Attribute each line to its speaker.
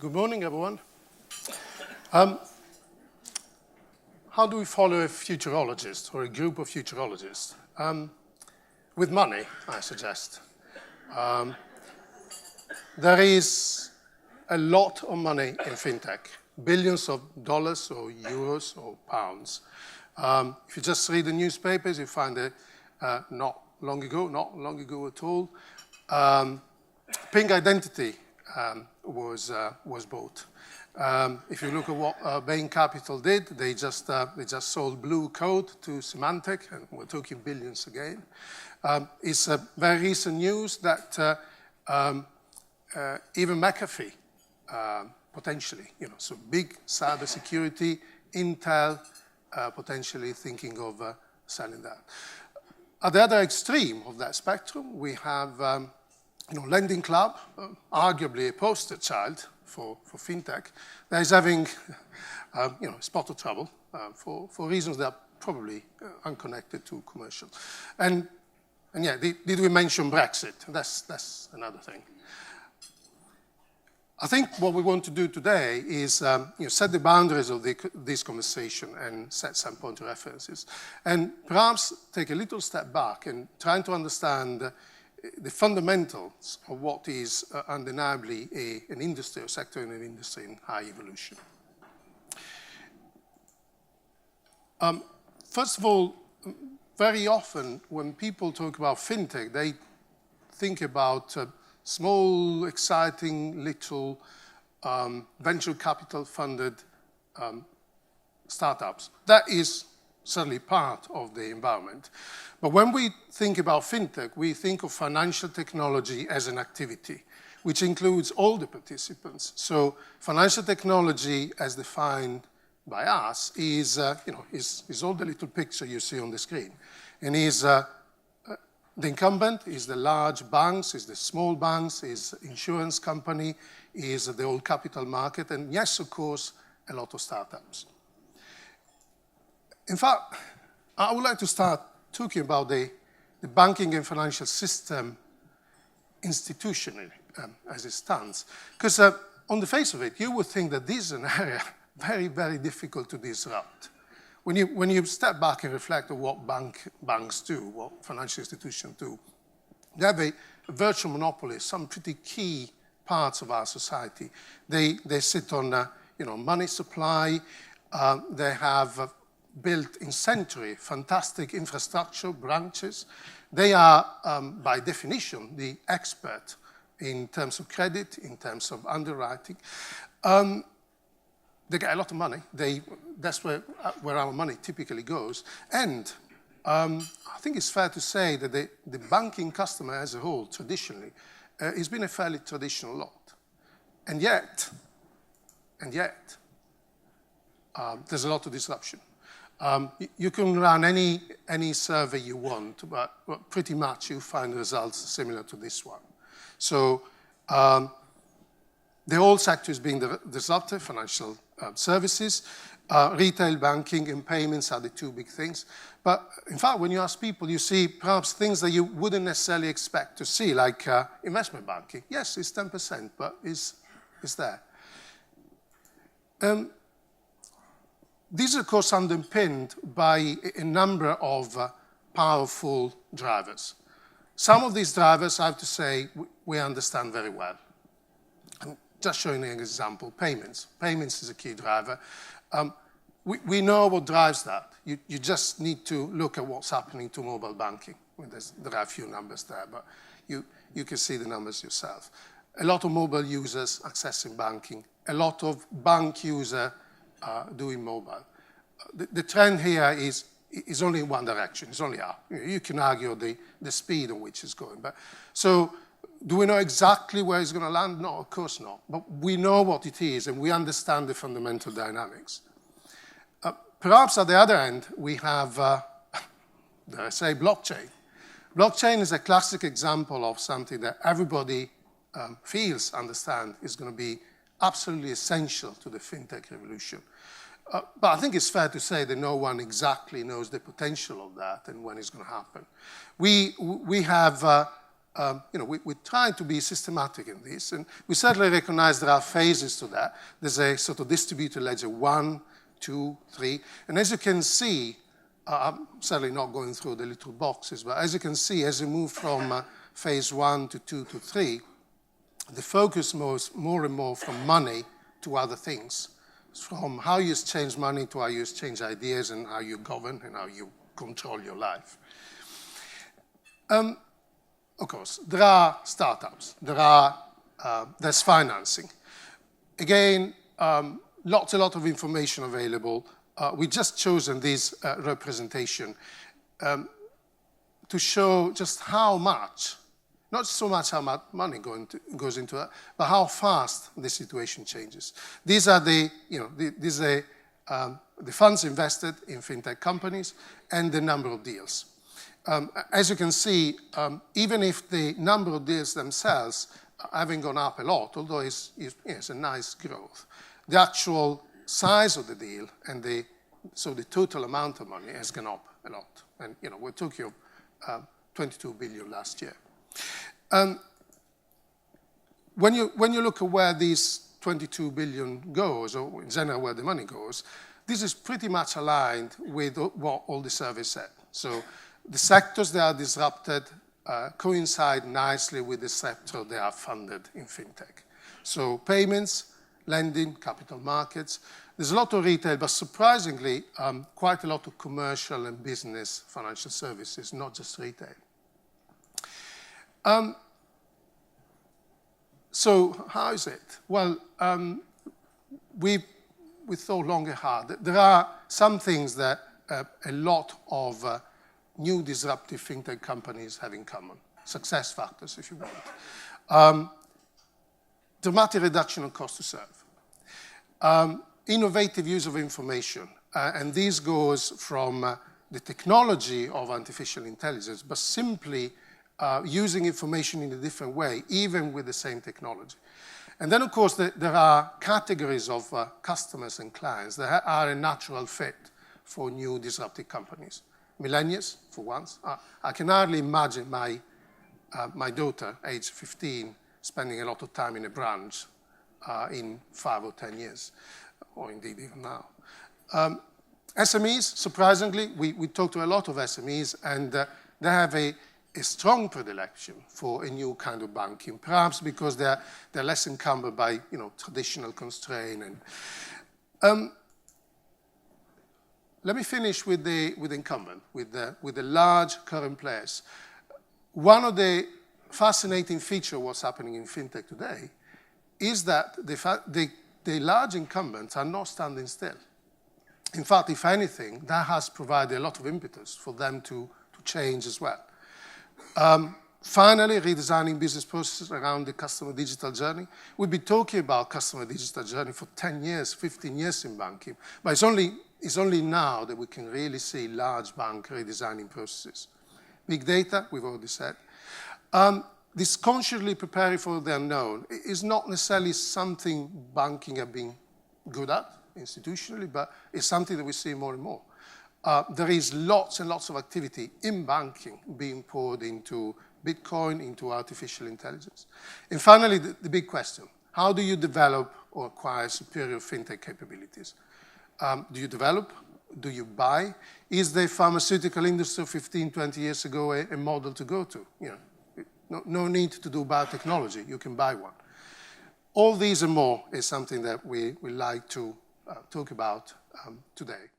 Speaker 1: Good morning, everyone. How do we follow a futurologist or a group of futurologists? With money, I suggest. There is a lot of money in fintech, billions of dollars or euros or pounds. If you just read the newspapers, you find that not long ago at all, Pink Identity was bought. If you look at what Bain Capital did, they just sold Blue Code to Symantec, and we're talking billions again. It's very recent news that even McAfee, potentially, so big cybersecurity, Intel potentially thinking of selling that. At the other extreme of that spectrum, we have Lending Club, arguably a poster child for fintech, that is having a spot of trouble for reasons that are probably unconnected to commercial. And yeah, did we mention Brexit? That's another thing. I think what we want to do today is set the boundaries of this conversation and set some point of references, and perhaps take a little step back and try to understand the fundamentals of what is undeniably an industry or sector in an industry in high evolution. First of all, very often when people talk about fintech, they think about small, exciting, little venture capital funded startups. That is certainly part of the environment. But when we think about fintech, we think of financial technology as an activity, which includes all the participants. So financial technology, as defined by us, is all the little picture you see on the screen. And is the incumbent, is the large banks, is the small banks, is insurance company, is the old capital market, and yes, of course, a lot of startups. In fact, I would like to start talking about the banking and financial system institutionally as it stands. Because on the face of it, you would think that this is an area very, very difficult to disrupt. When you step back and reflect on what banks do, what financial institutions do, they have a virtual monopoly, some pretty key parts of our society. They sit on money supply. They have built in century fantastic infrastructure, branches. They are, by definition, the expert in terms of credit, in terms of underwriting. They get a lot of money. That's where our money typically goes. And I think it's fair to say that the banking customer as a whole, traditionally, has been a fairly traditional lot. And yet, there's a lot of disruption. You can run any survey you want, but pretty much you find results similar to this one. So the whole sector is being disrupted, financial services, retail banking and payments are the two big things. But in fact, when you ask people, you see perhaps things that you wouldn't necessarily expect to see, like investment banking. Yes, it's 10%, but it's there. These are, of course, underpinned by a number of powerful drivers. Some of these drivers, I have to say, we understand very well. I'm just showing you an example, payments. Payments is a key driver. We know what drives that. You just need to look at what's happening to mobile banking. There are a few numbers there, but you can see the numbers yourself. A lot of mobile users accessing banking, a lot of bank users doing mobile. The trend here is only in one direction. It's only up. You can argue the speed at which it's going. But so, do we know exactly where it's going to land? No, of course not. But we know what it is, and we understand the fundamental dynamics. Perhaps at the other end, we have, dare I say, blockchain. Blockchain is a classic example of something that everybody understands is going to be absolutely essential to the fintech revolution. But I think it's fair to say that no one exactly knows the potential of that and when it's going to happen. We have we're trying to be systematic in this, and we certainly recognize there are phases to that. There's a sort of distributed ledger 1, 2, 3, and as you can see, I'm certainly not going through the little boxes, but as you can see, as we move from phase 1 to 2 to 3, the focus moves more and more from money to other things, from how you exchange money to how you exchange ideas and how you govern and how you control your life. Of course, there are startups, there's financing. Again, a lot of information available. We've just chosen this representation to show just how much, not so much how much money goes into it, but how fast the situation changes. These are the funds invested in fintech companies and the number of deals. As you can see, even if the number of deals themselves haven't gone up a lot, although it's a nice growth, the actual size of the deal and so the total amount of money has gone up a lot. And we're talking of 22 billion last year. When you look at where these 22 billion goes, or in general where the money goes, this is pretty much aligned with what all the surveys said. So the sectors that are disrupted coincide nicely with the sector they are funded in fintech. So payments, lending, capital markets. There's a lot of retail, but surprisingly, quite a lot of commercial and business financial services, not just retail. So how is it? Well, we thought long and hard. There are some things that a lot of new disruptive fintech companies have in common. Success factors, if you want. Dramatic reduction in cost to serve. Innovative use of information. And this goes from the technology of artificial intelligence, but simply using information in a different way, even with the same technology. And then, of course, there are categories of customers and clients that are a natural fit for new disruptive companies. Millennials, for once. I can hardly imagine my daughter, age 15, spending a lot of time in a branch in 5 or 10 years, or indeed even now. SMEs, surprisingly, we talk to a lot of SMEs, and they have a strong predilection for a new kind of banking, perhaps because they're less encumbered by traditional constraint. And let me finish with the incumbent, with the large current players. One of the fascinating features of what's happening in fintech today is that the large incumbents are not standing still. In fact, if anything, that has provided a lot of impetus for them to change as well. Finally, redesigning business processes around the customer digital journey. We've been talking about customer digital journey for 10 years, 15 years in banking, but it's only now that we can really see large bank redesigning processes. Big data, we've already said. This consciously preparing for the unknown is not necessarily something banking have been good at institutionally, but it's something that we see more and more. There is lots and lots of activity in banking being poured into Bitcoin, into artificial intelligence. And finally, the big question, how do you develop or acquire superior fintech capabilities? Do you develop? Do you buy? Is the pharmaceutical industry 15, 20 years ago a model to go to? No need to do biotechnology, you can buy one. All these and more is something that we like to talk about today.